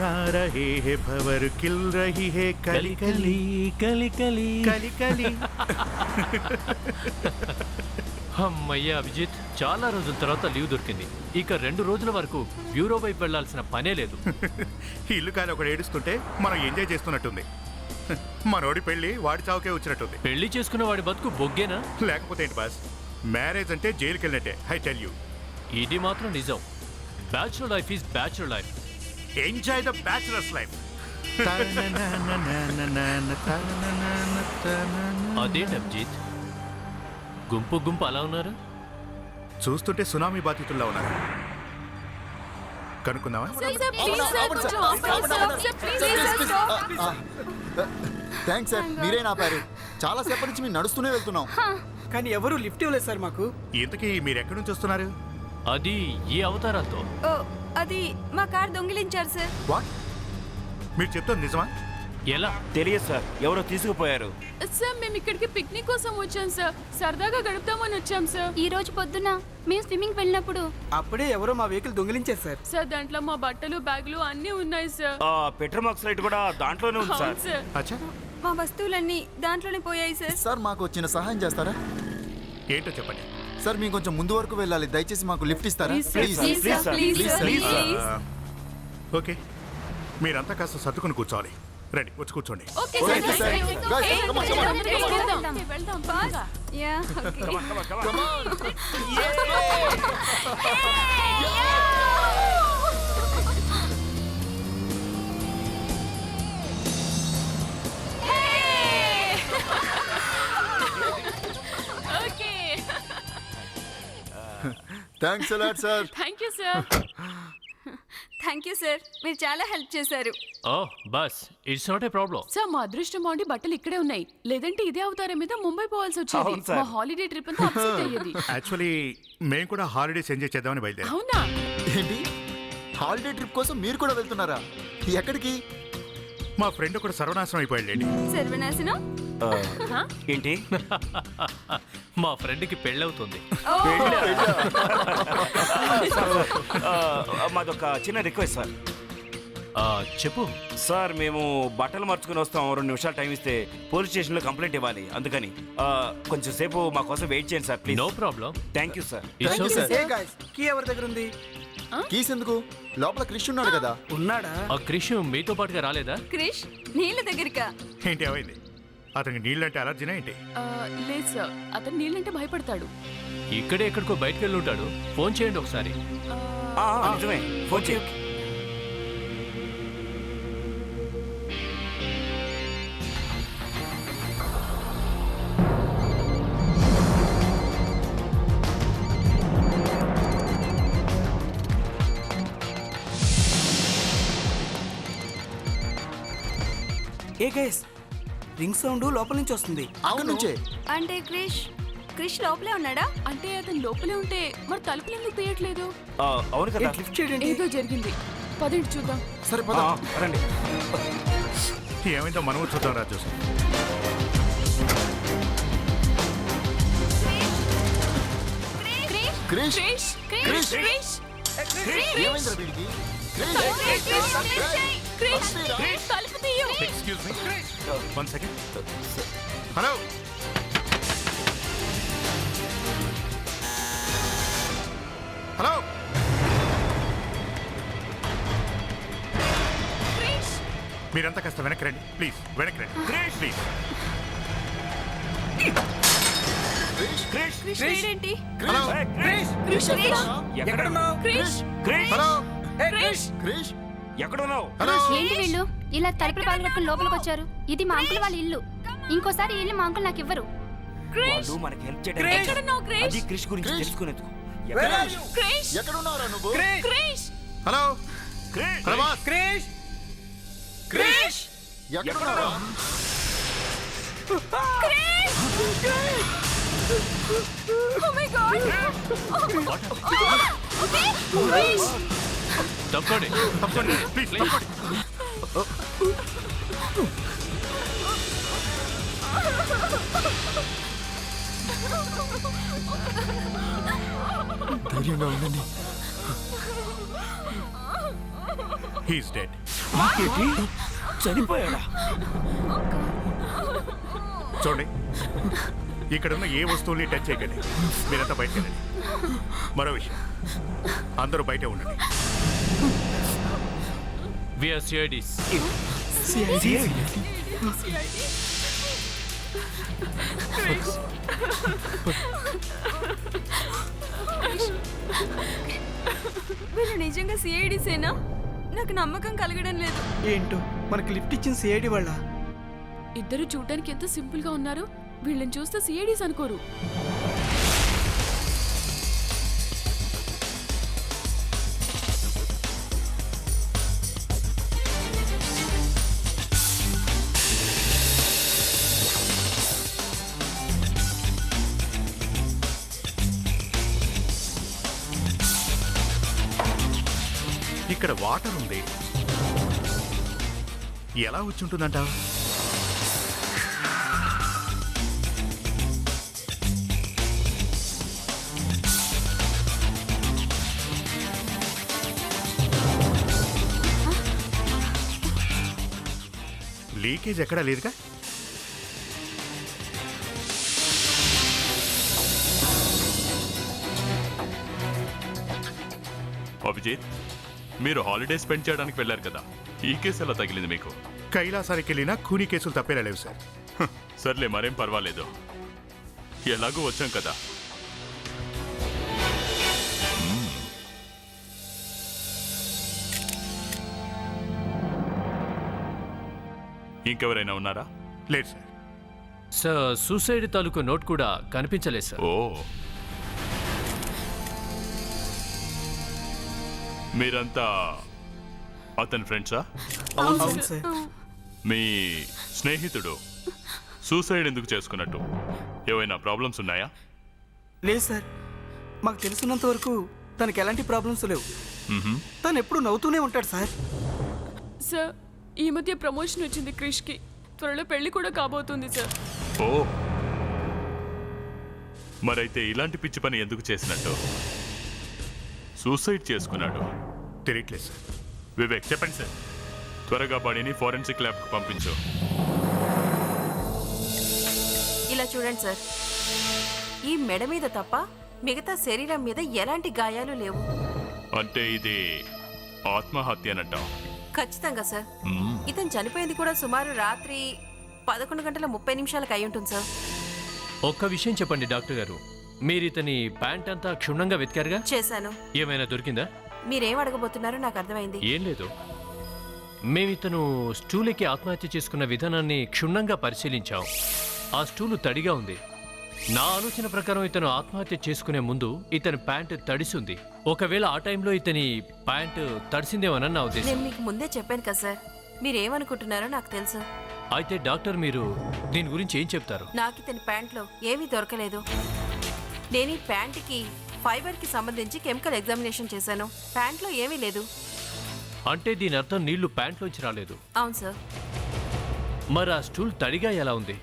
ना रहे है भंवर खिल रही है कली कली कली कली कली कली అమ్మయ్య అభిజిత్, చాలా రోజుల తర్వాత లీవ్ దొరికింది. ఇక 2 రోజుల వరకు బ్యూరో వైపు వెళ్లాల్సిన పనే లేదు. ఇల్లు కాని ఒకడు ఏడుస్తుంటే మనం ఎంజాయ్ చేస్తున్నట్టుంది. మనోడి పెళ్లి వాడి చావుకే వచ్చినట్టుంది. పెళ్లి చేసుకున్న వాడి బతుకు బొగ్గేనా? లేకపోతే ఏంటి బాస్, మ్యారేజ్ అంటే జైలుకి వెళ్ళినట్టే. ఐ టెల్ యూ, ఇది మాత్రం నిజం. Bachelor life is bachelor life. Enjoy the bachelors life. అదేంటి అభిజిత్, గుంపు గుంపు అలా ఉన్నారు? చూస్తుంటే సునామీ బాధితుల్లా ఉన్నారు. కనుక్కుందామా? థ్యాంక్స్ సార్, మీరే ఆపారు. చాలా సేపటి నుంచి మేము నడుస్తూనే వెళ్తున్నాం, కానీ ఎవరు లిఫ్ట్ ఇవ్వలేదు సార్ మాకు. ఇంతకీ మీరు ఎక్కడి నుంచి వస్తున్నారు? అది ఈ అవతారాలతో. అది మా కార్ దొంగిలించారు సార్. వాట్? మీరు చెప్తుంది నిజమా? ఎలా? తెలియదు సార్, ఎవరో తీసుకుపోయారు. సార్ మేము ఇక్కడికి పిక్నిక్ కోసం వచ్చాం సార్. సరదాగా గడుపుతామని వచ్చాం సార్. ఈ రోజు పొద్దున మేము స్విమ్మింగ్ వెళ్ళినప్పుడు అప్పుడే ఎవరో మా వెహికల్ దొంగిలించారు సార్. సార్ దాంట్లో మా బట్టలు బ్యాగులు అన్నీ ఉన్నాయి సార్. పెట్రోమాక్స్ లైట్ కూడా దాంట్లోనే ఉంది సార్. సార్ అచ్చా, మా వస్తువులన్నీ దాంట్లోనే పోయాయి సార్. సార్ మాకు వచ్చిన సహాయం చేస్తారా? ఏంటో చెప్పండి. సార్ మేము కొంచెం ముందు వరకు వెళ్ళాలి, దయచేసి మాకు లిఫ్ట్ ఇస్తారా? ఓకే, మీరంతా కాస్త సర్దుకుని కూర్చోవాలి. రండి, వచ్చి కూర్చోండి. Thanks a lot sir. Thank you sir. Thank you sir, మీరు చాలా హెల్ప్ చేశారు. Oh boss, it's not a problem. Sir మా అదృష్టం బాగుండి బట్టలు ఇక్కడే ఉన్నాయి, లేదంటే ఇదే అవతారం మీద ముంబై పోవాల్సి వచ్చేది. అవును సార్. మా హాలిడే ట్రిప్ అంతా అప్సెట్ అయ్యేది. యాక్చువల్లీ మేము కూడా హాలిడేస్ ఎంజాయ్ చేద్దామని బయలుదేరాం. అవునా? ఏంటి, హాలిడే ట్రిప్ కోసం మీరు కూడా వెళ్తున్నారా? ఎక్కడికి? మా ఫ్రెండ్ కూడా సర్వనాశనం అయిపోయాడండి. సర్వనాశనం ఏంటి? మా ఫ్రెండ్కి పెళ్ళవుతుంది. మాదొక చిన్న రిక్వెస్ట్ సార్. చెప్పు సార్, మేము బట్టలు మార్చుకుని వస్తాం. 2 నిమిషాలు టైం ఇస్తే పోలీస్ స్టేషన్లో కంప్లైంట్ ఇవ్వాలి. అందుకని కొంచెం సేపు మా కోసం వెయిట్ చేయండి sir, please. No problem. Thank you sir. Key ఎవరి దగ్గర ఉంది? కీస్ ఎందుకు? లోపల క్రిష్ ఉన్నాడు కదా. ఉన్నాడా? ఆ క్రిష్ మీతో పాటుగా రాలేదా? క్రిష్ నీళ్ళ దగ్గరికా? ఏంటి ఏమైంది? అతనికి నీళ్ళంటే అలర్జీనా ఏంటి? లేదు సార్, అతను నీళ్ళంటే భయపడతాడు. ఇక్కడే ఎక్కడికో బయటకు వెళ్ళి ఉంటాడు. ఫోన్ చేయండి ఒకసారి. నిజమే, ఫోన్ చేయ. ఏ గైస్, రింగ్ సౌండ్ లోపల నుంచి వస్తుంది. అక్కడ నుంచే. అంటే క్రిష్ లోపలే ఉన్నాడా? అంటే అతను లోపలే ఉంటే మరి తలుపులు ఎందుకు తీయట్లేదు? అవును కదా. లిఫ్ట్ చేయండి. ఏదో జరిగింది, పదండి చూద్దాం. సరే పద. రండి. ఏమైందో మనము చూద్దాం రాజు. క్రిష్, క్రిష్ ఏమైందిరా వీడికి? తలుపు తీయు. Excuse me, 1 second. Hello, hello. మీరంతా కాస్త వెనక్కి రండి ప్లీజ్. వెనక్కి రండి ప్లీజ్. క్రిష్ ఏంటి? హలో, ఎక్కడున్నావు? హలో, క్రిష్ ఎక్కడున్నావు? హలో. ఏంటి వీళ్ళు ఇలా తలుపులు పగలగొట్టుకుని లోపలికి వచ్చారు? ఇది మా అంకుల్ వాళ్ళ ఇల్లు. ఇంకోసారి ఈ ఇల్లు మా అంకుల్ నాకు ఇవ్వరు. వాళ్ళు మనకి హెల్ప్ చేయడానికి. అది క్రిష్ గురించి తెలుసుకునేందుకు. ఎక్కడున్నారా నువ్వు? Hello, Krish, hello boss. Krish ఎక్కడున్నారా? Oh my God! Krish! తప్పండి తప్పండి ప్లీజ్, తప్పండి. ధైర్యంగా ఉండండి. He's dead. చనిపోయాడా? చూడండి, ఇక్కడున్న ఏ వస్తువుల్ని టచ్ చేయకండి. మీరంతా బయటకు వెళ్ళండి. మరో విషయం, అందరూ బయటే ఉండండి. VR CIDs. వీళ్ళు నిజంగా సిఐడిసేనా? నాకు నమ్మకం కలగడం లేదు. ఏంటో మనకి లిఫ్ట్ ఇచ్చిన సిఐడి వాళ్ళ. ఇద్దరు చూడడానికి ఎంత సింపుల్ గా ఉన్నారు. వీళ్ళని చూస్తే సిఐడిస్ అనుకోరు. ఇక్కడ వాటర్ ఉంది, ఎలా వచ్చి ఉంటుందంటావు? లీకేజ్ ఎక్కడా లేదుగా. అభిజిత్, మీరు హాలిడే స్పెండ్ చేయడానికి వెళ్ళారు కదా, ఈ కేసు ఎలా తగిలింది మీకు? కైలాసానికి వెళ్ళినా కూనీ కేసులు తప్పేలా లేవు సార్. సర్లే, మరేం పర్వాలేదు, ఎలాగూ వచ్చాం కదా. ఇంకెవరైనా ఉన్నారా? లేదు సార్. సార్, సూసైడ్ తాలూకు నోట్ కూడా కనిపించలేదు సార్. ఓ, మీరంతా అతని ఫ్రెండ్సా? అవును సార్. మీ స్నేహితుడు సూసైడ్ ఎందుకు చేసుకున్నట్టు ఏవైనా ప్రాబ్లమ్స్ ఉన్నాయా? లేదు సార్, మాకు తెలుసున్నంత వరకు తనకి ఎలాంటి ప్రాబ్లమ్స్ లేవు. మ్హూ. తను ఎప్పుడు నవ్వుతూనే ఉంటాడు సార్. సార్, ఈ మధ్య ప్రమోషన్ వచ్చింది క్రిష్ కి. త్వరలో పెళ్లి కూడా కాబోతుంది సార్. ఓ, మరైతే ఇలాంటి పిచ్చి పని ఎందుకు చేసినట్టు? సూసైడ్ చేసుకున్నాడు. తెలియట్లేదు సార్. వివేక్, చెప్పండి సార్. త్వరగా బాడీని ఫోరెన్సిక్ ల్యాబ్కి పంపించు. ఇలా చూడండి సార్, ఈ మెడ మీద తప్ప మిగతా శరీరం మీద ఎలాంటి గాయాలు లేవు. అంటే ఇది ఆత్మహత్యనట? ఖచ్చితంగా సార్. ఇతను చనిపోయింది కూడా సుమారు రాత్రి 11:30 అయి ఉంటుంది సార్. ఒక్క విషయం చెప్పండి డాక్టర్ గారు, మీరు ఇతని ప్యాంట్ అంతా క్షుణ్ణంగా వెతికారుగా? చేశాను. ఏమైనా దొరికిందా? మీరేం అడగబోతున్నారో నాకు అర్థమైంది. ఏం లేదు, మేము ఇతను స్టూల్ ఎక్కి ఆత్మహత్య చేసుకున్న విధానాన్ని క్షుణ్ణంగా పరిశీలించాం. ఆ స్టూలు తడిగా ఉంది. నా ఆలోచన ప్రకారం ఇతను ఆత్మహత్య చేసుకునే ముందు ఇతని ప్యాంటు తడిసింది. ఒకవేళ ఆ టైంలో ఇతని ప్యాంటు తడిసిందేమోనని నా ఉద్దేశం. నేను మీకు ముందే చెప్పాను కదా సార్, మీరేమనుకుంటున్నారో నాకు తెలుసు. అయితే డాక్టర్, మీరు దీని గురించి ఏం చెప్తారు? నాకు ఇతని ప్యాంట్లో ఏమీ దొరకలేదు. నేను ఈ ప్యాంటుకి ఫైబర్కి సంబంధించి కెమికల్ ఎగ్జామినేషన్ చేశాను. ప్యాంట్లో ఏమీ లేదు. అంటే దీని అర్థం నీళ్లు ప్యాంట్లోంచి రాలేదు. అవును సార్. మరి ఆ స్టూల్ తడిగా ఎలా ఉంది?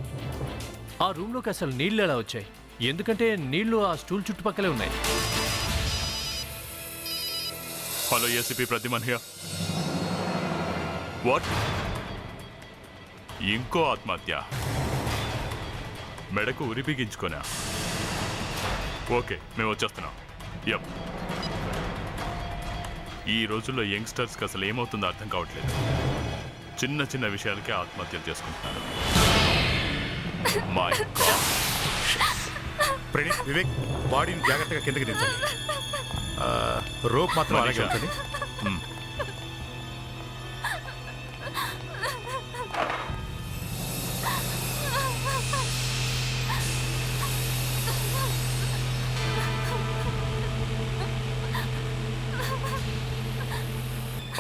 ఆ రూమ్లోకి అసలు నీళ్లు ఎలా వచ్చాయి? ఎందుకంటే నీళ్లు ఆ స్టూల్ చుట్టుపక్కలే ఉన్నాయి. Hello ACP Pradyuman here. What? ఇంకో ఆత్మహత్య? మెడకు ఉరి బిగించుకోనా? ఓకే, మేము వచ్చేస్తున్నాం. యప్. ఈ రోజుల్లో యంగ్స్టర్స్కి అసలు ఏమవుతుందో అర్థం కావట్లేదు. చిన్న చిన్న విషయాలకే ఆత్మహత్యలు చేసుకుంటున్నారు. My God. ప్రణీత్, వివేక్, బాడీని జాగ్రత్తగా కిందకి దించండి. రోప్ మాత్రం అలాగే ఉంచండి.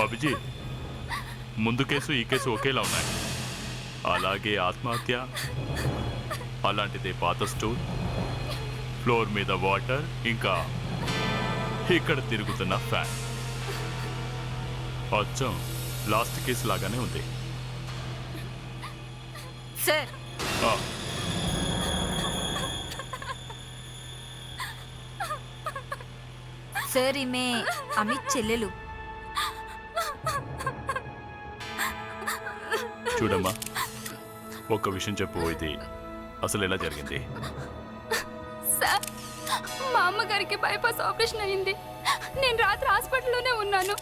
అభిజిత్, ముందు కేసు ఈ కేసు ఒకేలా ఉన్నాయి. అలాగే ఆత్మహత్య, అలాంటిదే పాత స్టూల్, ఫ్లోర్ మీద వాటర్, ఇంకా ఇక్కడ తిరుగుతున్న ఫ్యాన్. అచ్చం లాస్ట్ కేసు లాగానే ఉంది. సార్, ఆ, సార్, ఈమె అమిత్ చెల్లెలు. చూడమ్మా, ఒక్క విషయం చెప్పు, ఇది అసలు ఎలా జరిగింది? సార్, మా అమ్మగారికి బైపాస్ ఆపరేషన్ అయింది. నేను రాత్రి హాస్పిటల్లోనే ఉన్నాను,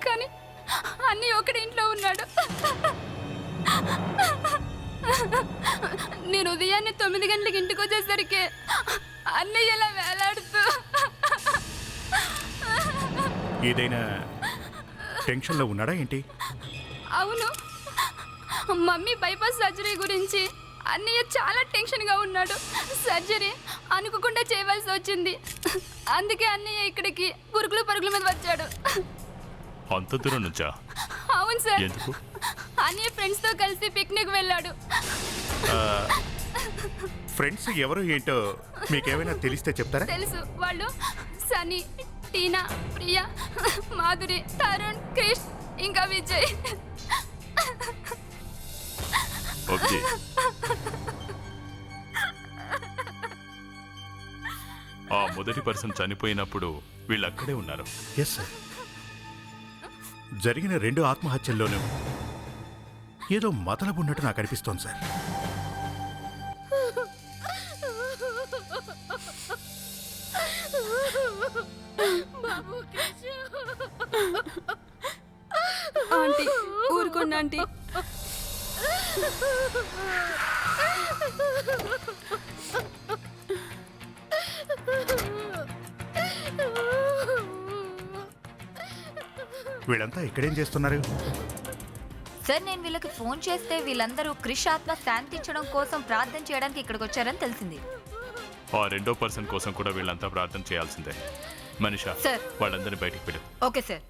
కానీ అన్నయ్య ఒకటి ఇంట్లో ఉన్నాడు. నేను ఉదయాన్నే 9 గంటలకు ఇంటికి వచ్చేసరికి అన్నయ్య ఎలా వేలాడుతూ. ఏదైనా టెన్షన్లో ఉన్నాడా ఏంటి? అవును, మమ్మీ బైపాస్ సర్జరీ గురించి అన్నయ్య చాలా టెన్షన్గా ఉన్నాడు. సర్జరీ అనుకోకుండా చేయవలసి వచ్చింది. అందుకే అన్నయ్య ఇక్కడికి పురుగుల పరుగుల మీద వచ్చాడు. అంత దూరం నుంచా? అవును సార్, ఎందుకు? అన్నయ్య ఫ్రెండ్స్తో కలిసి పిక్నిక్ వెళ్ళాడు. ఫ్రెండ్స్ ఎవరో ఏంటో మీకేమైనా తెలిస్తే చెప్తారా? తెలుసు, వాళ్ళు సనీ, టీనా, ప్రియా, మాధురి, తరుణ్, క్రిష్, ఇంకా విజయ్. ఓకే. ఆ మొదటి పర్సన్ చనిపోయినప్పుడు వీళ్ళు అక్కడే ఉన్నారు. Yes sir. జరిగిన 2 ఆత్మహత్యల్లోనూ ఏదో మతలబు ఉన్నట్టు నాకు అనిపిస్తోంది సార్. ఆంటీ, ఊరుకోండి ఆంటీ. వీళ్ళంతా ఇక్కడేం చేస్తున్నారు? సార్, నేను వీళ్ళకి ఫోన్ చేస్తే వీళ్ళందరూ క్రిష్ ఆత్మ శాంతించడం కోసం ప్రార్థన చేయడానికి ఇక్కడికి వచ్చారని తెలిసింది. ఆ రెండో పర్సన్ కోసం కూడా వీళ్ళంతా ప్రార్థన చేయాల్సిందే. మనిషా, సార్. వాళ్ళందరినీ బయటికి పిలు. Okay sir.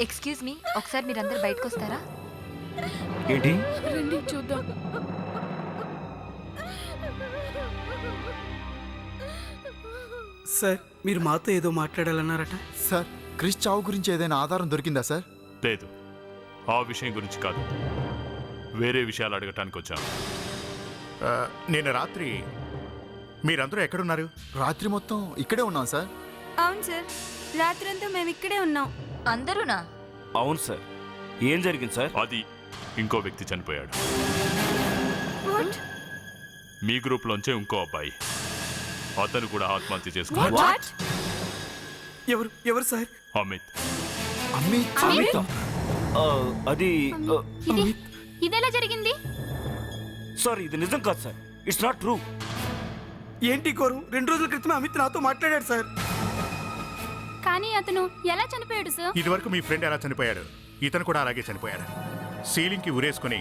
ఎక్స్క్యూజ్ మీ, ఒకసారి మీరందరూ బయటకు వస్తారా? ఏంటి? రండి చూద్దాం. సార్, మీరు మాతో ఏదో మాట్లాడాలన్నారట. సార్, క్రిష్ చావు గురించి ఏదైనా ఆధారం దొరికిందా సార్? లేదు, ఆ విషయం గురించి కాదు, వేరే విషయాలు అడగటానికి వచ్చాను. నేను రాత్రి మీరందరూ ఎక్కడున్నారు? రాత్రి మొత్తం ఇక్కడే ఉన్నాం సార్. అవును సార్, రాత్రంతా మేము ఇక్కడే ఉన్నాం. అందరూనా? అవును సార్. ఏం జరిగింది సార్? అది ఇంకో వ్యక్తి చనిపోయాడు. మీ గ్రూప్లోంచే ఇంకో అబ్బాయి, అతను కూడా ఆత్మహత్య చేసుకున్నాడు. ఎవరు ఎవరు సార్? అమిత్. అమిత్? అది ఇదెలా జరిగింది? సార్, ఇది నిజం కాదు సార్. It's not true. ఏంటి కోరు? 2 రోజుల క్రితం అమిత్ నాతో మాట్లాడాడు సార్. కానీ అతను ఎలా చనిపోయాడు సార్? ఇదివరకు మీ ఫ్రెండ్ ఎలా చనిపోయాడు, ఇతను కూడా అలాగే చనిపోయాడు. సీలింగ్కి ఉరేసుకుని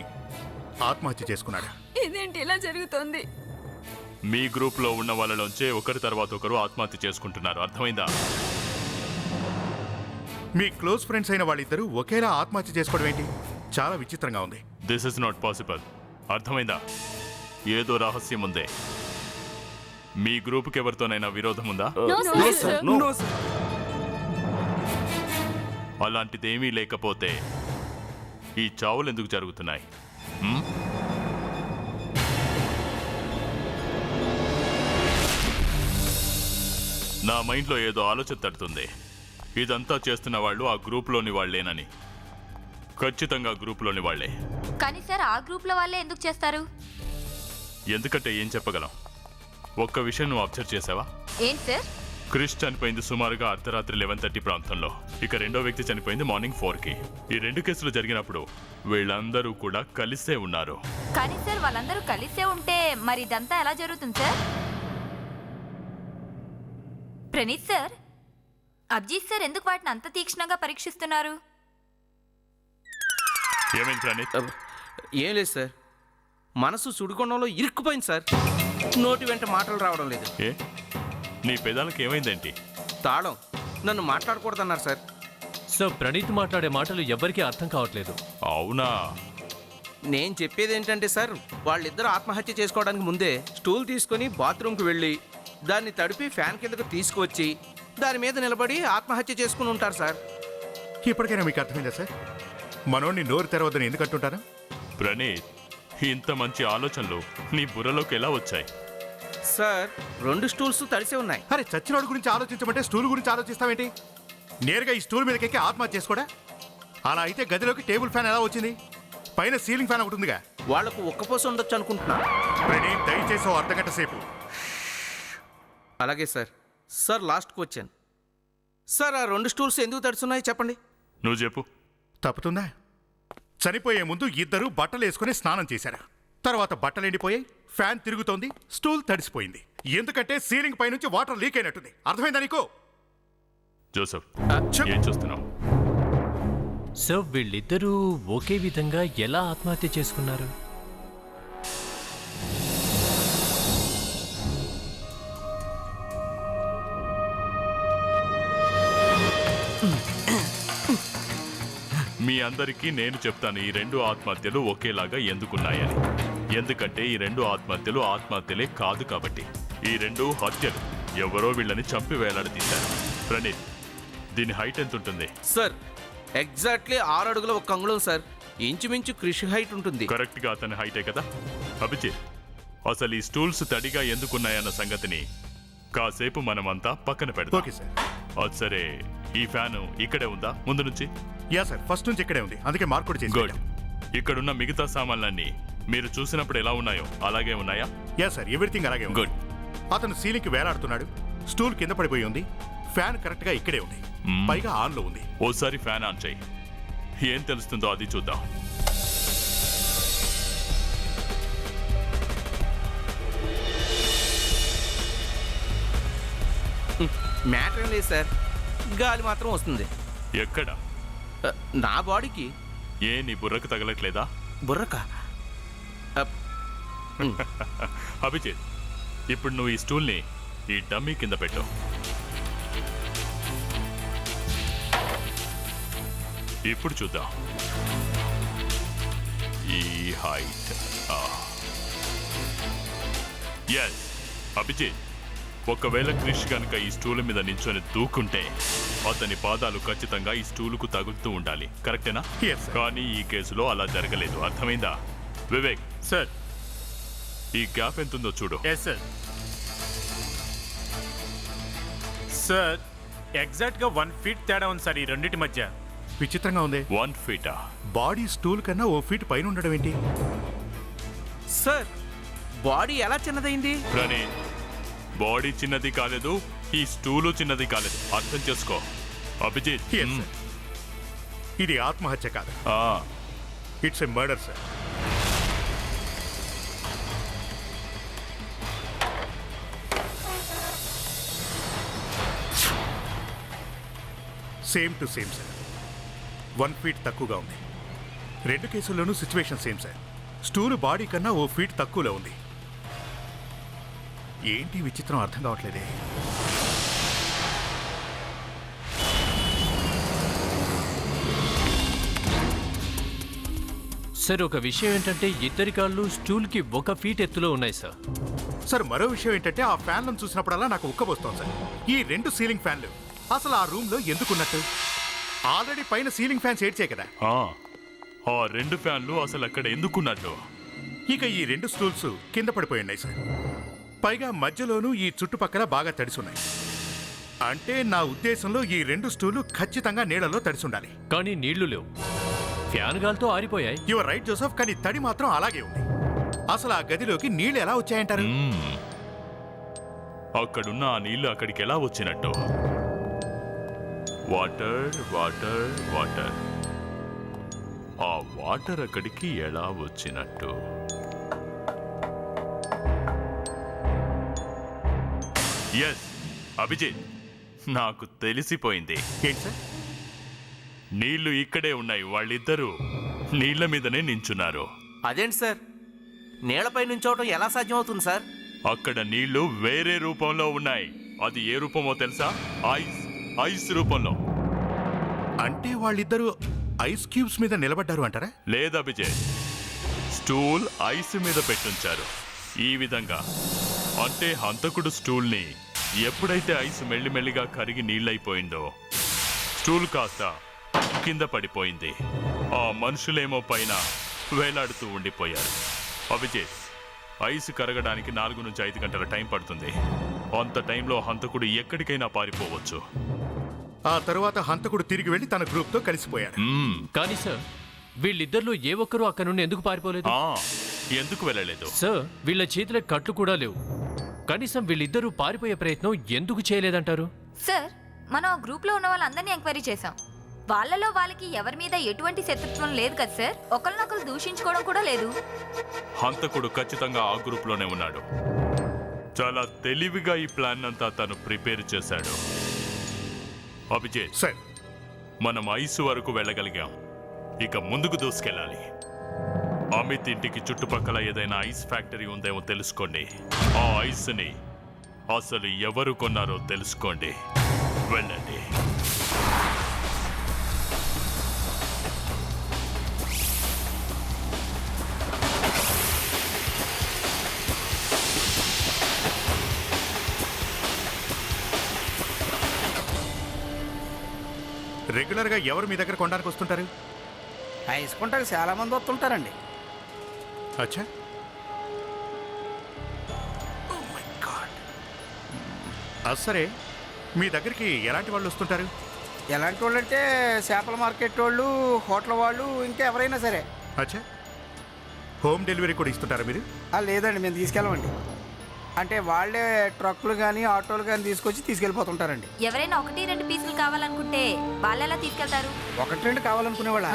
ఆత్మహత్య చేసుకున్నాడు. ఇదేంటి ఇలా జరుగుతోంది? మీ గ్రూప్లో ఉన్న వాళ్ళలోంచే ఒకరి తర్వాత ఒకరు ఆత్మహత్య చేసుకుంటున్నారు. అర్థమైందా? మీ క్లోజ్ ఫ్రెండ్స్ అయిన వాళ్ళిద్దరూ ఒకేలా ఆత్మహత్య చేసుకోవడం ఏంటి? చాలా విచిత్రంగా ఉంది. This is not possible. అర్థమైందా? ఏదో రహస్యం ఉందే. మీ గ్రూప్కి ఎవరితోనైనా విరోధం ఉందా? No, sir. No sir. అలాంటిదేమీ లేకపోతే ఈ చావులు ఎందుకు జరుగుతున్నాయి? హ్మ్? నా మైండ్లో ఏదో ఆలోచన తడుతుంది. ఇదంతా చేస్తున్న వాళ్ళు ఆ గ్రూప్లోని వాళ్ళేనని. ఖచ్చితంగా గ్రూప్లోని వాళ్ళే. కానీ సార్, ఆ గ్రూప్లో వాళ్ళే ఎందుకు చేస్తారు? ఎందుకంటే ఏం చెప్పగలం. ఒక్క విషయం నువ్వు అబ్జర్వ్ చేసావా? ఏంటి సార్? క్రిష్ చనిపోయింది సుమారుగా అర్ధరాత్రి 11:30 ప్రాంతంలో. ఇక రెండో వ్యక్తి చనిపోయింది మార్నింగ్ 4కి. ఈ 2 కేసులు జరిగినప్పుడు వీళ్ళందరూ కూడా కలిసే ఉన్నారు. కానీ సార్, వాళ్ళందరూ కలిసే ఉంటే మరి ఇదంతా ఎలా జరుగుతుంది sir? Praneeth sir, Abhijit sir ఎందుకు వాటిని అంత తీక్షణంగా పరీక్షిస్తున్నారు? ఏమైంది ప్రణీత్? ఏం లేదు సార్, మనసు సుడికొండంలో ఇరుక్కుపోయింది సార్. నోటి వెంట మాటలు రావడం లేదు. ఏ, నీ పెదాలకు ఏమైందేంటి? తాళం. నన్ను మాట్లాడకూడదన్నారు సార్. సో ప్రణీత్ మాట్లాడే మాటలు ఎవ్వరికీ అర్థం కావట్లేదు. అవునా? నేను చెప్పేది ఏంటంటే సార్, వాళ్ళిద్దరూ ఆత్మహత్య చేసుకోవడానికి ముందే స్టూల్ తీసుకొని బాత్రూమ్కి వెళ్ళి దాన్ని తడిపి ఫ్యాన్ కిందకు తీసుకువచ్చి దాని మీద నిలబడి ఆత్మహత్య చేసుకుని ఉంటారు సార్. ఇప్పటికైనా మీకు అర్థమైందా సార్? మనోడిని నోరు తెరవద్దని ఎందుకు అంటుంటారా? ప్రణీత్, ఇంత మంచి ఆలోచనలు నీ బుర్రలోకి ఎలా వచ్చాయి? సార్, 2 స్టూల్స్ తడిసే ఉన్నాయి. అరే, చచ్చినోడి గురించి ఆలోచించమంటే స్టూల్ గురించి ఆలోచిస్తావేంటి? నేరుగా ఈ స్టూల్ మీదకి ఎక్కి ఆత్మహత్య చేసుకోడా? అలా అయితే గదిలోకి టేబుల్ ఫ్యాన్ ఎలా వచ్చింది? పైన సీలింగ్ ఫ్యాన్ ఒకటి ఉందిగా. వాళ్లకు ఒక్కపోసి ఉండొచ్చు అనుకుంటున్నా. ప్రణీత్, దయచేసి ఓ అర్ధగంట సేపు. అలాగే sir. Sir, last question. Sir, ఆ 2 స్టూల్స్ ఎందుకు తడుచున్నాయి చెప్పండి. నువ్వు చెప్పు. తప్పుతుందా? చనిపోయే ముందు ఇద్దరు బట్టలు వేసుకుని స్నానం చేశారు. తర్వాత బట్టలు ఎండిపోయాయి, ఫ్యాన్ తిరుగుతోంది, స్టూల్ తడిసిపోయింది. ఎందుకంటే సీలింగ్ పై నుంచి వాటర్ లీక్ అయినట్టుంది. అర్థమైందా నీకు? జోసెఫ్, ఏం చూస్తున్నావు? సో వీళ్ళిద్దరూ ఒకే విధంగా ఎలా ఆత్మహత్య చేసుకున్నారు? మీ అందరికీ నేను చెప్తాను ఈ 2 ఆత్మహత్యలు ఒకేలాగా ఎందుకున్నాయని. ఎందుకంటే ఈ 2 ఆత్మహత్యలు ఆత్మహత్యలే కాదు కాబట్టి. ఈ 2 హత్యలు ఎవరో వీళ్ళని చంపి వేలాడదీశారు. ప్రణీత్, దీని హైట్ ఎంత ఉంటుంది? సార్, ఎగ్జాక్ట్లీ 6 అడుగుల 1 అంగుళం సార్. ఇంచుమించు కృషి హైట్ ఉంటుంది. కరెక్ట్ గా అతని హైటే కదా? అభిజిత్, అసలు ఈ స్టూల్స్ తడిగా ఎందుకున్నాయన్న సంగతిని కాసేపు మనమంతా పక్కన పెడతాం. Okay sir. అది సరే, ఈ ఫ్యాను ఇక్కడే ఉందా ముందు నుంచి? యా సార్, ఫస్ట్ నుంచి ఇక్కడే ఉంది. అందుకే మార్క్ కూడా చేసి గుడ్. ఇక్కడున్న మిగతా సామాన్లన్నీ మీరు చూసినప్పుడు ఎలా ఉన్నాయో అలాగే ఉన్నాయా? యా సార్, ఎవ్రీథింగ్ అలాగే ఉంది. గుడ్. అతను సీలింగ్ కి వేలాడుతున్నాడు, స్టూల్ కింద పడిపోయి ఉంది, ఫ్యాన్ కరెక్ట్ గా ఇక్కడే ఉంది, పైగా ఆన్ లో ఉంది. ఓసారి ఫ్యాన్ ఆన్ చేయి, ఏం తెలుస్తుందో అది చూద్దాం. మ్యాటర్ ఏం లేదు సార్, గాలి మాత్రం వస్తుంది. ఎక్కడ? నా బాడీకి. ఏ, నీ బుర్రకు తగలట్లేదా? బుర్రక? అభిజిత్, ఇప్పుడు నువ్వు ఈ స్టూల్ని ఈ డమ్మీ కింద పెట్టు. ఇప్పుడు చూద్దాం ఈ హైట్. ఎస్ అభిజిత్, ఒకవేళ క్రిష్ కనుక ఈ స్టూల్ మీద నించొని దూకుంటే అతని పాదాలు ఖచ్చితంగా ఈ స్టూలుకు తగులుతూ ఉండాలి. కరెక్టేనా? కానీ ఈ కేసులో అలా జరగలేదు. అర్థమైందా? వివేక్ సార్, ఈ గ్యాప్ ఎంతుందో చూడు. సార్, ఎగ్జాక్ట్ గా 1 ఫీట్ తేడా ఉంది సార్ ఈ రెండింటి మధ్య. విచిత్రంగా ఉంది. 1 ఫీటా? బాడీ స్టూల్ కన్నా ఓ ఫీట్ పైన ఉండడం ఏంటి? సార్, బాడీ ఎలా చిన్నదైంది? ప్రణీత్, బాడీ చిన్నది కాలేదు, ఈ స్టూలు చిన్నది కాలేదు. అర్థం చేసుకో. అభిజిత్, ఇది ఆత్మహత్య కాదు, it's a murder sir. Same to same sir. 1 feet తక్కువగా ఉంది. 2 కేసుల్లోనూ situation same sir. Stool body కన్నా ఓ ఫీట్ తక్కువలో ఉంది. ఏంటి విచిత్రం అర్థం కావట్లేదే. సార్, ఒక విషయం ఏంటంటే ఇద్దరి కాళ్ళు స్టూల్కి 1 ఫీట్ ఎత్తులో ఉన్నాయి సార్. సార్, మరో విషయం ఏంటంటే ఆ ఫ్యాన్లను చూసినప్పుడల్లా నాకు ఉక్కబోస్తోంది సార్. ఈ 2 సీలింగ్ ఫ్యాన్లు అసలు ఆ రూమ్ లో ఎందుకున్నట్టు? ఆల్రెడీ పైన సీలింగ్ ఫ్యాన్స్ ఏడ్చాయి కదా. ఆ 2 ఫ్యాన్లు అసలు అక్కడ ఎందుకున్నట్టు? ఇక ఈ 2 స్టూల్స్ కింద పడిపోయి ఉన్నాయి సార్. పైగా మధ్యలోనూ ఈ చుట్టుపక్కల బాగా తడిసున్నాయి. అంటే నా ఉద్దేశంలో ఈ 2 స్టూలు ఖచ్చితంగా నీళ్ళలో తడిసుండాలి. కానీ నీళ్లు లేవు, ఫ్యాన్ గాలితో ఆరిపోయాయి. యువర్ రైట్ జోసెఫ్, కానీ తడి మాత్రం అలాగే ఉంది. అసలు ఆ గదిలోకి నీళ్లు ఎలా వచ్చాయంటారు? అక్కడున్న ఆ నీళ్లు అక్కడికి ఎలా వచ్చినట్టు? Water water water. ఆ వాటర్ అక్కడికి ఎలా వచ్చినట్టు? ఎస్ అభిజిత్, నాకు తెలిసిపోయింది. ఏంటి సార్? నీళ్లు ఇక్కడే ఉన్నాయి. వాళ్ళిద్దరూ నీళ్ల మీదనే నించున్నారు. అదేంటి సార్, నీళ్లపై నుంచోవటం ఎలా సాధ్యమవుతుంది సార్? అక్కడ నీళ్లు వేరే రూపంలో ఉన్నాయి. అది ఏ రూపమో తెలుసా? ఐస్ రూపంలో. అంటే వాళ్ళిద్దరూ ఐస్ క్యూబ్స్ మీద నిలబడ్డారు అంటారా? లేదా అభిజయ్, స్టూల్ ఐస్ మీద పెట్టుంచారు ఈ విధంగా. అంటే హంతకుడు స్టూల్ని ఎప్పుడైతే ఐస్ మెల్లిమెల్లిగా కరిగి నీళ్ళైపోయిందో స్టూల్ కాస్త కింద పడిపోయింది. ఆ మనుషులేమో పైన వేలాడుతూ ఉండిపోయారు. అభిజిత్, ఐస్ కరగడానికి 4 నుంచి 5 గంటల టైం పడుతుంది. అంత టైంలో హంతకుడు ఎక్కడికైనా పారిపోవచ్చు. ఆ తరువాత హంతకుడు తిరిగి వెళ్లి తన గ్రూప్తో కలిసిపోయాడు. కానీ సార్ వీళ్ళిద్దరిలో ఏ ఒక్కరూ అక్కడ నుండి ఎందుకు పారిపోలేదు? ఎందుకు వెళ్ళలేదు? సార్ వీళ్ళ చేతులకు కట్లు కూడా లేవు. కనీసం వీళ్ళిద్దరూ పారిపోయే ప్రయత్నం ఎందుకు చేయలేదంటారు? సార్ మనం ఆ గ్రూప్ లో ఉన్న వాళ్ళందరినీ ఎంక్వైరీ చేశాం. వాళ్ళలో వాళ్ళకి ఎవరి మీద ఎటువంటి శత్రుత్వం లేదు కదా సార్. ఒకరినొకరు దూషించుకోవడం కూడా లేదు. హంతకుడు ఖచ్చితంగా ఆ గ్రూప్ లోనే ఉన్నాడు. చాలా తెలివిగా ఈ ప్లాన్ అంతా తను ప్రిపేర్ చేశాడు. అభిజిత్ సార్, మనం ఐస్ వరకు వెళ్ళగలిగాం. ఇక ముందుకు దూసుకెళ్ళాలి. అమిత్ ఇంటికి చుట్టుపక్కల ఏదైనా ఐస్ ఫ్యాక్టరీ ఉందేమో తెలుసుకోండి. ఆ ఐస్ ని అసలు ఎవరు కొన్నారో తెలుసుకోండి. వెళ్ళండి. రెగ్యులర్గా ఎవరు మీ దగ్గర కొనడానికి వస్తుంటారు? ఐస్ కొంటాకి చాలా మంది వస్తుంటారండి. అచ్చా, సరే మీ దగ్గరికి ఎలాంటి వాళ్ళు వస్తుంటారు? ఎలాంటి వాళ్ళు అంటే చేపల మార్కెట్ వాళ్ళు, హోటల్ వాళ్ళు, ఇంకా ఎవరైనా సరే. అచ్చా, హోమ్ డెలివరీ కూడా ఇస్తుంటారా మీరు? లేదండి, మేము తీసుకెళ్ళమండి. అంటే వాళ్ళే ట్రక్కులు కానీ ఆటోలు కానీ తీసుకెళ్ళిపోతుంటారండి. ఎవరైనా 1-2 పీసులు కావాలనుకుంటే వాళ్ళు ఎలా తీసుకెళ్తారు? 1-2 కావాలనుకునేవాళ్ళ?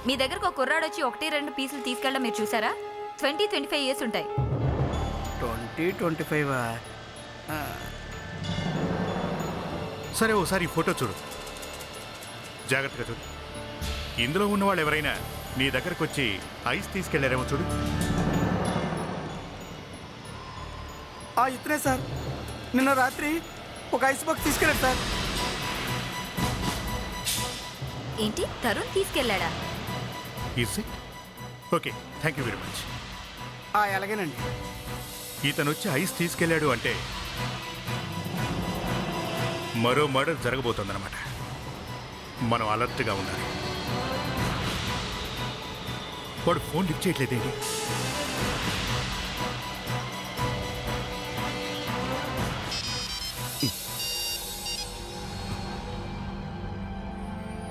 మీ దగ్గరకు ఒక కుర్రాడు వచ్చి 1-2 పీసులు తీసుకెళ్ళడం మీరు చూసారా? 20-25 ఇయర్స్ ఉంటాయి. 20-25? సరే ఓసారి ఈ ఫోటో చూడు, జాగ్రత్తగా చూడు. ఇందులో ఉన్నవాళ్ళు ఎవరైనా నీ దగ్గరకు వచ్చి ఐస్ తీసుకెళ్లారేమో చూడు. ఇతనే సార్, నిన్న రాత్రి ఒక ఐస్ బాక్స్ తీసుకెళ్ళాడు సార్. ఏంటి, తరుణ్ తీసుకెళ్ళాడా? Okay, thank you very much. ఎలాగేనండి. ఇతను వచ్చి ఐస్ తీసుకెళ్లాడు అంటే మరో మర్డర్ జరగబోతోందన్నమాట. మనం అలర్ట్గా ఉండాలి. వాడు ఫోన్ లిఫ్ట్ చేయట్లేదేంటి?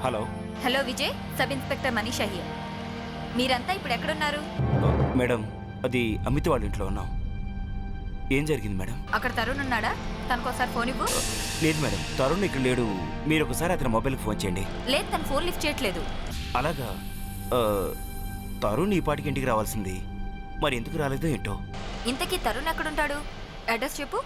Hello hello Vijay, sub inspector Manisha here. మీరంతా ఇప్పుడు ఎక్కడున్నారు? మేడం, అది అమిత్ వాళ్ళ ఇంట్లో ఉన్నాం. ఏం జరిగింది మేడం? అక్కడ తరుణ్ ఉన్నాడా? తనకోసారి ఫోన్ ఇవ్వు. లేదు మేడం, తరుణ్ ఇక్కడ లేడు. మీరు ఒకసారి అతని మొబైల్కి ఫోన్ చేయండి. లేదు, తను ఫోన్ లిఫ్ట్ చేయట్లేదు. అలాగా? తరుణ్ ఈ పాటికి ఇంటికి రావాల్సింది, మరి ఎందుకు రాలేదో ఏంటో. ఇంతకీ తరుణ్ ఎక్కడుంటాడు? అడ్రస్ చెప్పు.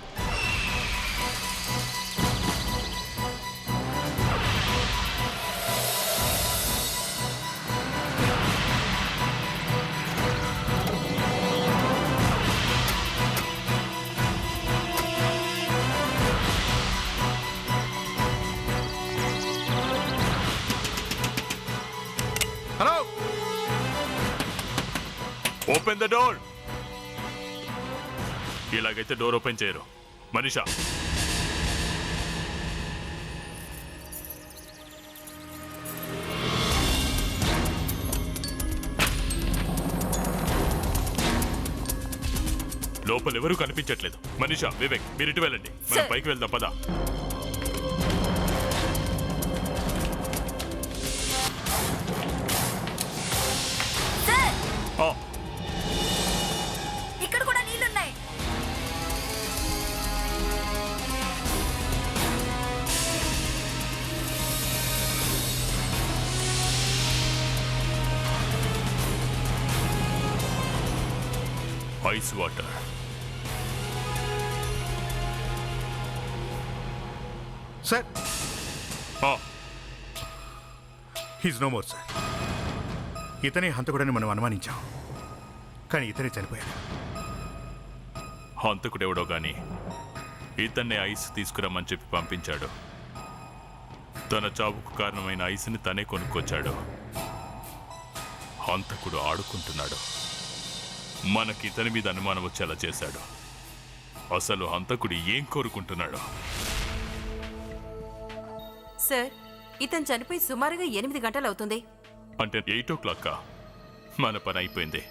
Hello, open the door. ఇలాగైతే డోర్ ఓపెన్ చేయరు. మనీషా, లోపల ఎవరూ కనిపించట్లేదు. మనీషా, వివేక్, మీరిటు వెళ్ళండి. మనం పైకి వెళ్దాం, పదా. ఇక్కడ కూడా నీళ్లున్నాయి. Ice water. Sir, he's no more sir. ఇతనే హంతకుడని మనం అనుమానించాం, కానీ ఇతనే చనిపోయాడు. హంతకుడెవడో గాని ఇతన్నే ఐస్ తీసుకురమ్మని చెప్పి పంపించాడు. తన చావుకు కారణమైన ఐస్ని తనే కొనుక్కొచ్చాడు. హంతకుడు ఆడుకుంటున్నాడు. మనకి ఇతని మీద అనుమానం వచ్చేలా చేశాడు. అసలు హంతకుడు ఏం కోరుకుంటున్నాడు? సార్, ఇతను చనిపోయి సుమారుగా 8 గంటలు అవుతుంది. అంటే 8 o'clock. మన పని అయిపోయింది.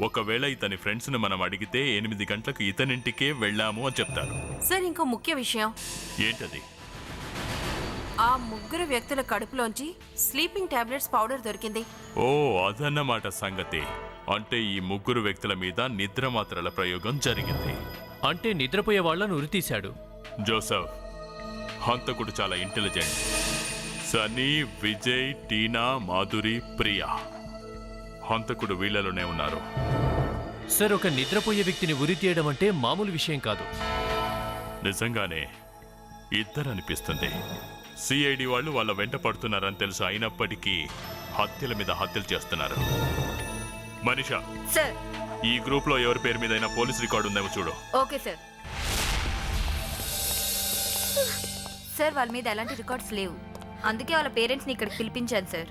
ఒకవేళ ఇతని ఫ్రెండ్స్ని మనం అడిగితే 8 గంటలకు ఇతనింటికే వెళ్ళాము అని చెప్తారు. సార్, ఇంకో ముఖ్య విషయం. ఏంటది? ఆ ముగ్గురు వ్యక్తుల కడుపులోంచి స్లీపింగ్ టాబ్లెట్స్ పౌడర్ దొరికింది. ఓ అదన్నమాట సంగతి. అంటే ఈ ముగ్గురు వ్యక్తుల మీద నిద్ర మాత్రల ప్రయోగం జరిగింది. అంటే నిద్రపోయే వాళ్ళను ఉరితీశాడు. జోసెఫ్, హంతకుడు చాలా ఇంటెలిజెంట్. సనీ, విజయ్, టీనా, మాధురి, ప్రియా హంతకుడు వీళ్ళలోనే ఉన్నారు. సార్, ఒక నిద్రపోయే వ్యక్తిని ఉరి తీయడం అంటే మామూలు విషయం కాదు. నిజంగానే ఇద్దరు అనిపిస్తుంది. సిఐడి వాళ్ళు వాళ్ళ వెంట పడుతున్నారని తెలుసు, అయినప్పటికీ హత్యల మీద హత్యలు చేస్తున్నారు. మనీషా, సార్. ఈ గ్రూప్ లో ఎవరి పేరు మీద పోలీస్ రికార్డు ఉందేమో చూడు. Okay sir. సార్, వాళ్ళ మీద ఎలాంటి రికార్డ్స్ లేవు, అందుకే వాళ్ళ పేరెంట్స్ని ఇక్కడికి పిలిపించాను సార్.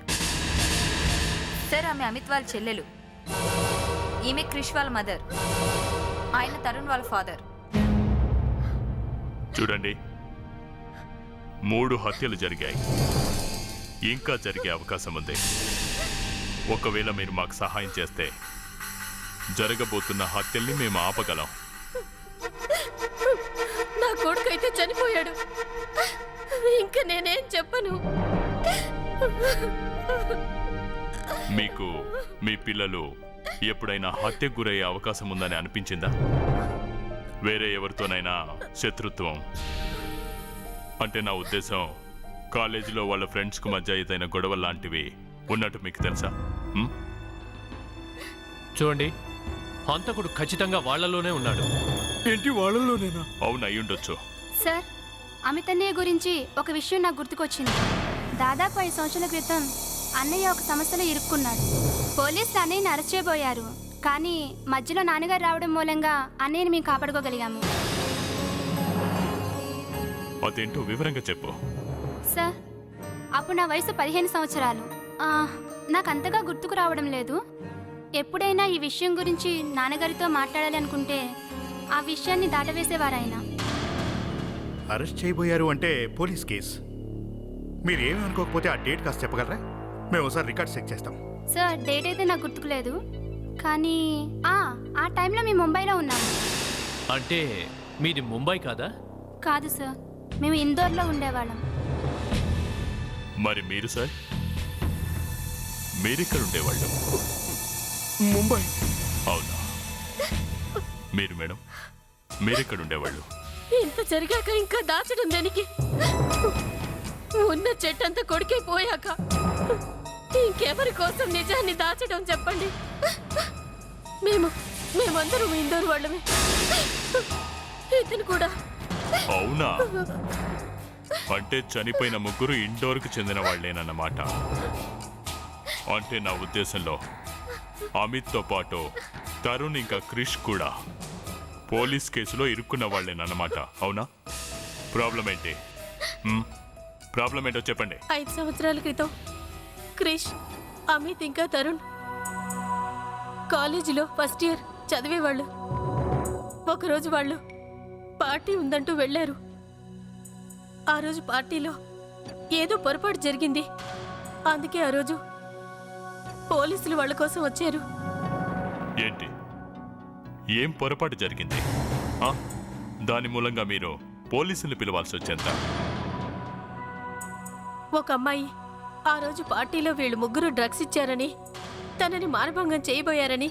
సార్, ఆమె అమిత్ వాళ్ళ చెల్లెలు, ఈమె క్రిష్ వాళ్ళ మదర్, ఆయన తరుణ్ వాళ్ళ ఫాదర్. చూడండి, 3 హత్యలు జరిగాయి, ఇంకా జరిగే అవకాశం ఉంది. ఒకవేళ మీరు మాకు సహాయం చేస్తే జరగబోతున్న హత్యల్ని మేము ఆపగలం. నా కొడుకు అయితే చనిపోయాడు, ఇంకా నేనేం చెప్పను. మీకు మీ పిల్లలు ఎప్పుడైనా హత్యకు గురయ్యే అవకాశం ఉందని అనిపించిందా? వేరే ఎవరితోనైనా శత్రుత్వం అంటే, నా ఉద్దేశం కాలేజీలో వాళ్ళ ఫ్రెండ్స్కు మధ్య ఏదైనా గొడవ లాంటివి ఉన్నట్టు మీకు తెలుసా? చూడండి, హంతకుడు ఖచ్చితంగా వాళ్ళలోనే ఉన్నాడు. ఏంటి, వాళ్ళలోనేనా? అవును, అయ్యుండొచ్చు. సార్, అమిత్ అన్నయ్య గురించి ఒక విషయం నాకు గుర్తుకొచ్చింది. దాదాపు 5 సంవత్సరాల క్రితం అన్నయ్య ఒక సమస్యలో ఇరుక్కున్నాడు. పోలీసులు అన్నయ్యని అరెస్ట్ చేయబోయారు, కానీ మధ్యలో నాన్నగారు రావడం మూలంగా అన్నయ్యని మేము కాపాడుకోగలిగాము. అదేంటో వివరంగా చెప్పు. సార్, అప్పుడు నా వయసు 15 సంవత్సరాలు. నాకు అంతగా గుర్తుకు రావడం లేదు. ఎప్పుడైనా ఈ విషయం గురించి నాన్నగారితో మాట్లాడాలి అనుకుంటే ఆ విషయాన్ని దాటవేసేవారు ఆయన. అరెస్ట్ చేయబోయారు అంటే పోలీస్ కేసు. మీరేమీ అనుకోకపోతే ఆ డేట్ కాస్త చెప్పగలరా? మేము ఒకసారి రికార్డ్ చెక్ చేస్తాం. సార్, డేట్ అయితే నాకు గుర్తుకు లేదు, కానీ ఆ టైంలో మేము ముంబైలో ఉన్నాము. అంటే మీది ముంబై కాదా? కాదు సార్, మేము ఇందోర్లో ఉండేవాళ్ళం. మరి మీరు సార్, మీరిక్కడ ఉండేవాళ్ళు? ముంబై. అవునా? మీరు మేడం, మీరిక్కడ ఉండేవాళ్ళు? ఇంత జరిగాక ఇంకా దాచడం దేనికి? ఉన్న చెట్టంతా కొడుకైపోయాక ఇంకెవరి కోసం నిజాన్ని దాచడం చెప్పండి. మేమందరం ఇందోరు వాళ్ళమే, ఇతను కూడా. అవునా? అంటే చనిపోయిన ముగ్గురు ఇండోర్కి చెందిన వాళ్ళేనన్నమాట. అంటే నా ఉద్దేశంలో అమిత్తో పాటు తరుణ్ ఇంకా క్రిష్ కూడా పోలీస్ కేసులో ఇరుక్కున్న వాళ్ళేనన్నమాట. అవునా? ప్రాబ్లం ఏంటి? ప్రాబ్లం ఏంటో చెప్పండి. 5 సంవత్సరాల క్రితం క్రిష్, అమిత్ ఇంకా తరుణ్ కాలేజీలో ఫస్ట్ ఇయర్ చదివేవాళ్ళు. ఒకరోజు వాళ్ళు పార్టీ ఉందంటూ వెళ్ళారు. ఆ రోజు పార్టీలో ఏదో పొరపాటు జరిగింది, అందుకే ఆ రోజు పోలీసులు వాళ్ళ కోసం వచ్చారు. ఏంటి, ఏం పొరపాటు జరిగింది? దాని మూలంగా మీరు పోలీసులు పిలవాల్సి వచ్చేంత? ఒక అమ్మాయి ఆ రోజు పార్టీలో వీళ్ళు ముగ్గురు డ్రగ్స్ ఇచ్చారని, తనని మానభంగం చేయబోయారని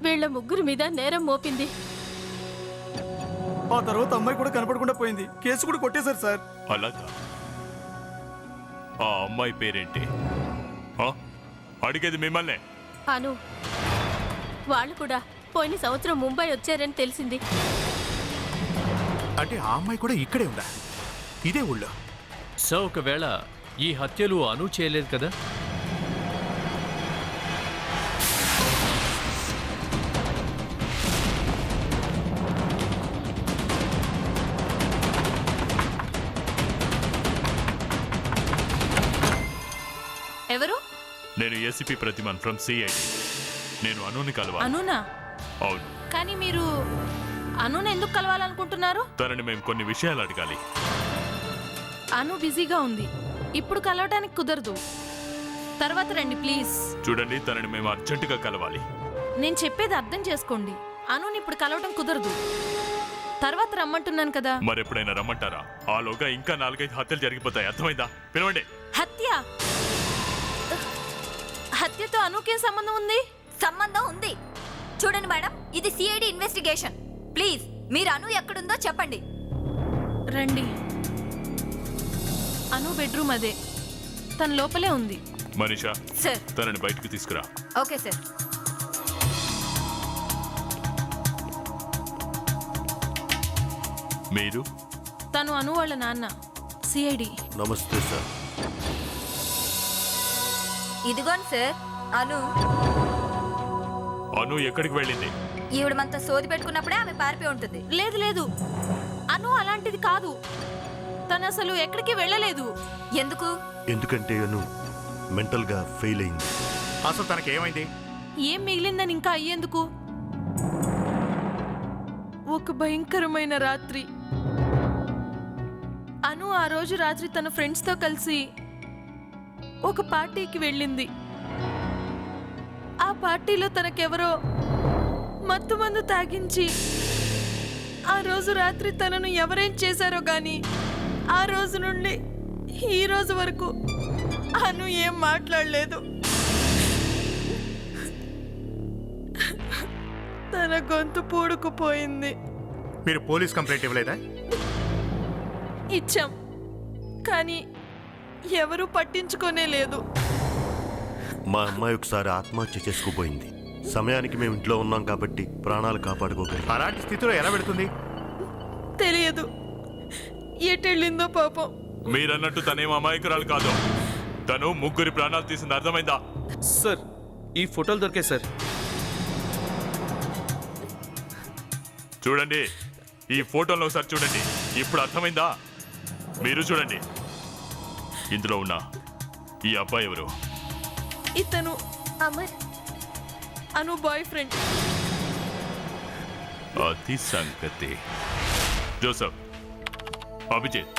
వీళ్ళ ముగ్గురు మీద నేరం మోపింది. ఆ తర్వాత అమ్మాయి కూడా కనపడకుండా పోయింది, కేసు కూడా కొట్టేశారు సార్. అలాగా? ఆ అమ్మాయి పేరేంటి? అడిగేది మిమ్మల్నే. అను, వాళ్ళు కూడా పోయిన సంవత్సరం ముంబై వచ్చారని తెలిసింది. అంటే ఆ అమ్మాయి కూడా ఇక్కడే ఉందా? ఇదే ఊళ్ళో? సో ఒకవేళ ఈ హత్యలు అను చేయలేదు కదా? ఎవరు? నేను ఏసీపీ ప్రతిమన్ ఫ్రమ్ సిఐడి. నేను అనుని కలవాలి. అనునా? అవును. కానీ మీరు అనుని ఎందుకు కలవాలనుకుంటున్నారు? తనని మేము కొన్ని విషయాలు అడగాలి. అను బిజీగా ఉంది, ఇప్పుడు కలవడానికి కుదరదు. తర్వాత రండి ప్లీజ్. చూడండి, తనని మేము అర్జెంటుగా కలవాలి. నేను చెప్పేది అర్థం చేసుకోండి. అనుని ఇప్పుడు కలవడం కుదరదు. తర్వాత రమ్మంటున్నాను కదా. మరెప్పుడైనా రమ్మంటారా? ఆలోగా ఇంకా 4-5 హత్యలు జరిగిపోతాయి. అర్థమైందా? పిలవండి. హత్య? హత్యతో అనుకేం సంబంధం ఉంది? సంబంధం ఉంది. చూడండి మేడం, ఇది సిఐడి ఇన్వెస్టిగేషన్. ప్లీజ్ మీరు అను ఎక్కడుందో చెప్పండి. రండి. అను బెడ్రూమ్ అదే, తన లోపలే ఉంది. మనీషా, సార్. తనని బయటికి తీసుకురా. Okay sir. మీరు? తను అను వాళ్ళ నాన్న, సిఐడి. నమస్తే సార్. ఇదిగోండి సార్ అను. అను ఎక్కడికి వెళ్ళింది? ఈవిడ మనతో సోది పెట్టుకున్నప్పుడే ఆమె పారిపోయి ఉంటుంది. లేదు లేదు, అను అలాంటిది కాదు. తను అసలు ఎక్కడికి వెళ్ళలేదు. ఎందుకు? ఎందుకంటే అను మెంటల్ గా ఫెయిల్ అయింది. అసలు తనకి ఏమైంది? ఏం మిగిలిందని ఇంకా అయ్యేందుకు. ఒక భయంకరమైన రాత్రి. అను ఆ రోజు రాత్రి తన ఫ్రెండ్స్తో కలిసి ఒక పార్టీకి వెళ్ళింది. ఆ పార్టీలో తనకెవరో మత్తు మందు తాగించి ఆ రోజు రాత్రి తనను ఎవరేం చేశారో గాని ఆ రోజు నుండి ఈ రోజు వరకు అను ఏం మాట్లాడలేదు. తన గొంతు పూడుకుపోయింది. మీరు పోలీస్ కంప్లైంట్ ఇవ్వలేదా? ఇచ్చాం, కానీ ఎవరూ పట్టించుకోనే లేదు. మా అమ్మాయి ఒకసారి ఆత్మహత్య చేసుకుపోయింది. సమయానికి మేము ఇంట్లో ఉన్నాం కాబట్టి ప్రాణాలు కాపాడుకోగలిగాం. అలాంటి స్థితిలో ఎలా పెడుతుంది? తెలియదు, ఎటెళ్ళిందో పాపం. మీరన్నట్టు తనేం అమాయకురాలు కాదు. తను 3 ప్రాణాలు తీసింది. అర్థమైందా? సార్, ఈ ఫోటోలు దొరికాయి సార్. చూడండి, ఈ ఫోటోలను ఒకసారి చూడండి. ఇప్పుడు అర్థమైందా? మీరు చూడండి. ఇందులో ఉన్న ఈ అబ్బాయి ఎవరు? ఇతను అమర్, అను బాయ్ ఫ్రెండ్. అది సంగతి. జోసఫ్, అభిజిత్,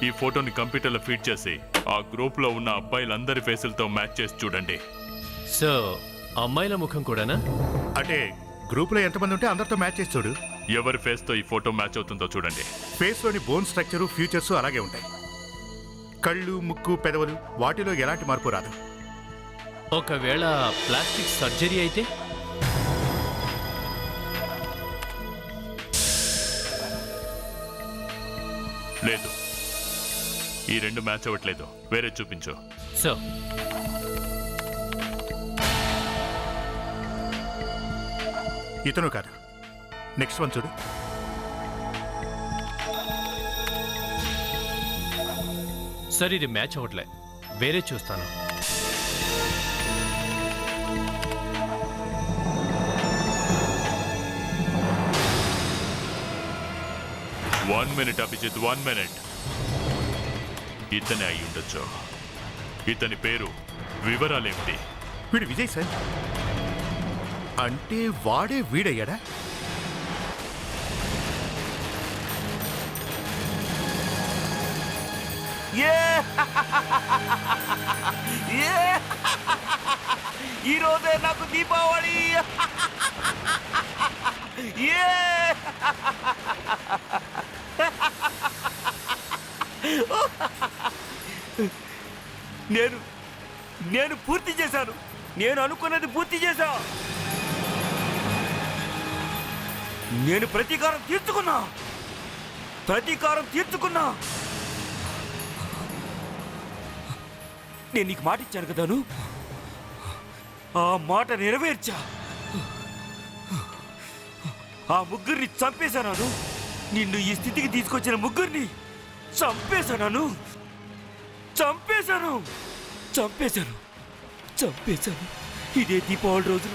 ఈ ఫోటోని కంప్యూటర్లో ఫీడ్ చేసి ఆ గ్రూప్లో ఉన్న అబ్బాయిలందరి ఫేసులతో మ్యాచ్ చేసి చూడండి. సో అమ్మాయిల ముఖం కూడానా? అంటే గ్రూప్లో ఎంతమంది ఉంటే అందరితో మ్యాచ్ చేసి చూడు. ఎవరి ఫేస్తో ఈ ఫోటో మ్యాచ్ అవుతుందో చూడండి. ఫేస్లోని బోన్ స్ట్రక్చరు, ఫ్యూచర్స్ అలాగే ఉంటాయి. కళ్ళు, ముక్కు, పెదవులు వాటిలో ఎలాంటి మార్పు రాదు. ఒకవేళ ప్లాస్టిక్ సర్జరీ అయితే? లేదు, ఈ 2 మ్యాచ్ అవ్వట్లేదు. వేరే చూపించు. సో ఇతను కాదు. నెక్స్ట్ వన్ చూడు. సరే, ఇది మ్యాచ్ అవ్వట్లే. వేరే చూస్తాను. One minute Abhijit, 1 minute. ఇతనే అయి ఉండొచ్చు. ఇతని పేరు, వివరాలేమిటి? వీడు విజయ్ సార్. అంటే వాడే వీడయ్యాడా? ఈరోజే నాకు దీపావళి. నేను పూర్తి చేశాను. నేను అనుకున్నది పూర్తి చేశా. నేను ప్రతీకారం తీర్చుకున్నా. నేను నీకు మాట ఇచ్చాను కదాను, ఆ మాట నెరవేర్చా. ఆ 3 చంపేశాను. నిన్ను ఈ స్థితికి తీసుకొచ్చిన 3 చంపేశాను. ఇదే దీపావళి రోజున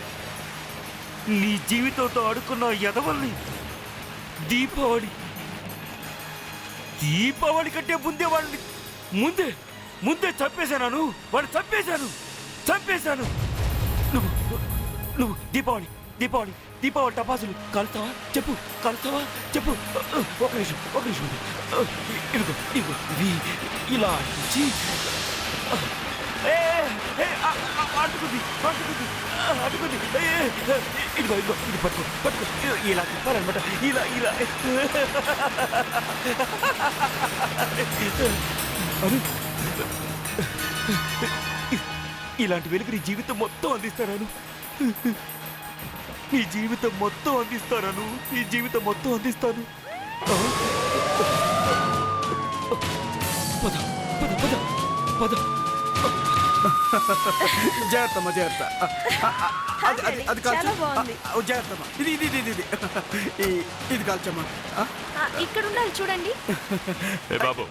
నీ జీవితంతో ఆడుకున్న ఎదవల్ని దీపావళి కంటే ముందే వాళ్ళని ముందే చంపేశాను. వాడు చంపేశాను. నువ్వు దీపావళి టపాసులు కలుస్తావా? చెప్పు. ఒక నిమిషం. ఇదిగో ఇలా నుంచి అటుకుంది అటుకుంది అటుకుంది. ఇదిగో ఇదిగో ఇది పట్టుకో పట్టుకో. ఇలా తిప్పాలన్నమాట. ఇలా ఇలా అను ఇలాంటి వెలుగు నీ జీవితం మొత్తం అందిస్తాను. నీ జీవితం మొత్తం అందిస్తాను. నీ జీవితం మొత్తం అందిస్తాను. పద పద పద పద. జాగ్రత్తమ్మా జాగ్రత్త. అది కాల్చు. జాగ్రత్తమ్మా. ఇది ఇది ఇది ఇది ఇది కాల్చమ్మా. ఇక్కడ ఉండాలి చూడండి. ఏ బాబు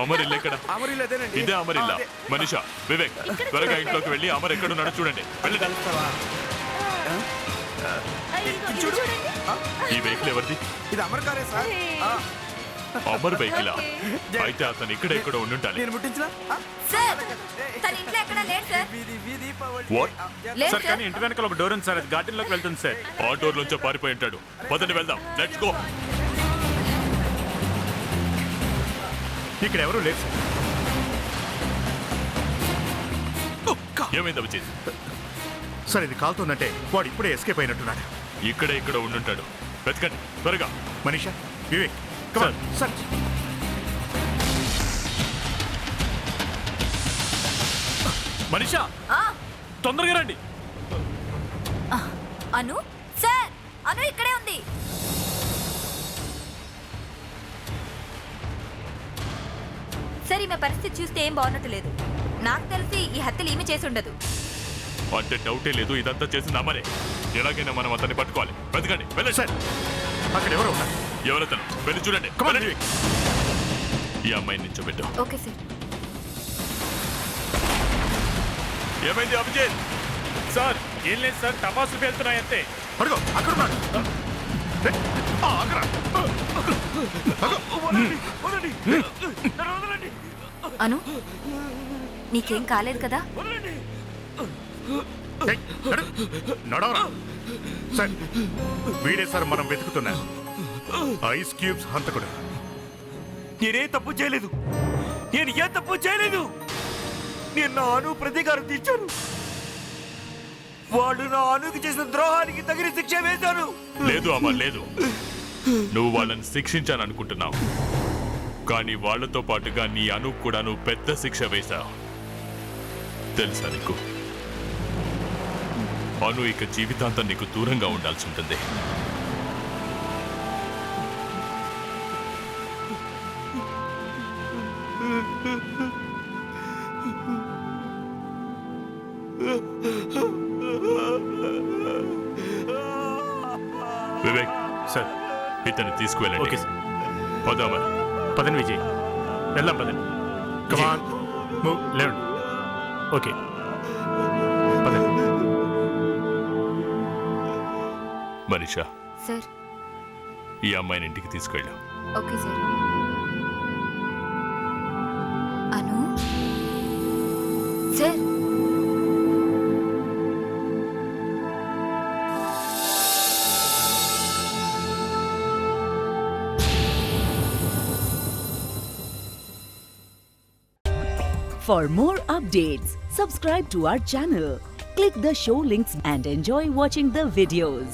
అమరిల్లు ఎక్కడ? అమరిల్లు అదేనండి. ఇదే అమరిల్లా? మనీషా, వివేక్ త్వరగా ఇంట్లోకి వెళ్ళి అమర్ ఎక్కడున్నాడో చూడండి. వెళ్ళండి. ఈ వెహికల్ ఎవరిది? ఇది అమర్ కారే సార్. అమర్ వెహికలా? అయితే అతను ఇక్కడ ఎక్కడ ఉండుంటాలి. నేను ముట్టించిన సార్ తన ఇంట్లో ఎక్కడ లేడు సార్. వాట్? లేదు సార్ కానీ సార్. ఇంటి వెనకాల ఒక డోర్ ఉంది సార్, అది గార్డెన్ లోకి వెళ్తుంది సార్. ఆ డోర్ నుంచో పారిపోయి ఉంటాడు. పదండి వెళ్దాం. Let's go. ఇక్కడ ఎవరు లేరు సార్. ఏమైంది అభిజిత్? సార్ ఇది కాలుతోందంటే వాడు ఇప్పుడే ఎస్కేప్ అయినట్టున్నాడు. ఇక్కడే ఇక్కడ ఉండుంటాడు. వెతకండి త్వరగా. Manisha, Vivek, come on, search. Manisha తొందరగా రండి. అను సార్ అను ఇక్కడే ఉంది. సార్ ఈమె పరిస్థితి చూస్తే ఏం బాగున్నట్టు లేదు. నాకు తెలిసి ఈ హత్యలు ఈమె చేసి ఉండదు. అంటే డౌటే లేదు, ఇదంతా చేసింది అమ్మరే. ఎలాగైనా మనం అతన్ని పట్టుకోవాలి. వెతకండి. వెళ్ళండి సార్. అక్కడ ఎవరు ఉన్నారు? ఎవరతను? వెళ్ళి చూడండి. Come on, వెళ్ళండి. ఈ అమ్మాయిని నించోబెట్టు. Okay sir. ఏమైంది అభిజిత్? సార్ ఏం లేదు సార్, టపాసులు వెళ్తున్నాయి అంతే. అడుగు అక్కడ ఉన్నాడు. అను నీకేం కాలేదు కదా? నడవరా. సార్ వీడే సార్ మనం వెతుకుతున్నా ఐస్ క్యూబ్స్ హంతకుడు. నేనే తప్పు చేయలేదు. నేను ఏ తప్పు చేయలేదు. నేను నా అను ప్రతీకారం తీర్చాను. వాళ్ళు నా అనుకి చేసిన ద్రోహానికి తగిన శిక్ష వేశాను. లేదు అమ్మ లేదు. నువ్వు వాళ్ళని శిక్షించాలనుకుంటున్నావు, కానీ వాళ్లతో పాటుగా నీ అను కూడా నువ్వు పెద్ద శిక్ష వేశావు. తెలుసా నీకు? అను ఇక జీవితాంతం నీకు దూరంగా ఉండాల్సి ఉంటుంది. వివేక్ సార్ ఇతన్ని తీసుకువెళ్ళండి. Okay sir. పదామా. పదండి విజయ్, వెళ్దాం పదండి. Come on, move. లేవండి. ఓకే పదండి. మనీషా, సార్. ఈ అమ్మాయిని ఇంటికి తీసుకెళ్ళు. Okay sir. Anu sir. For more updates, subscribe to our channel, click the show links and enjoy watching the videos.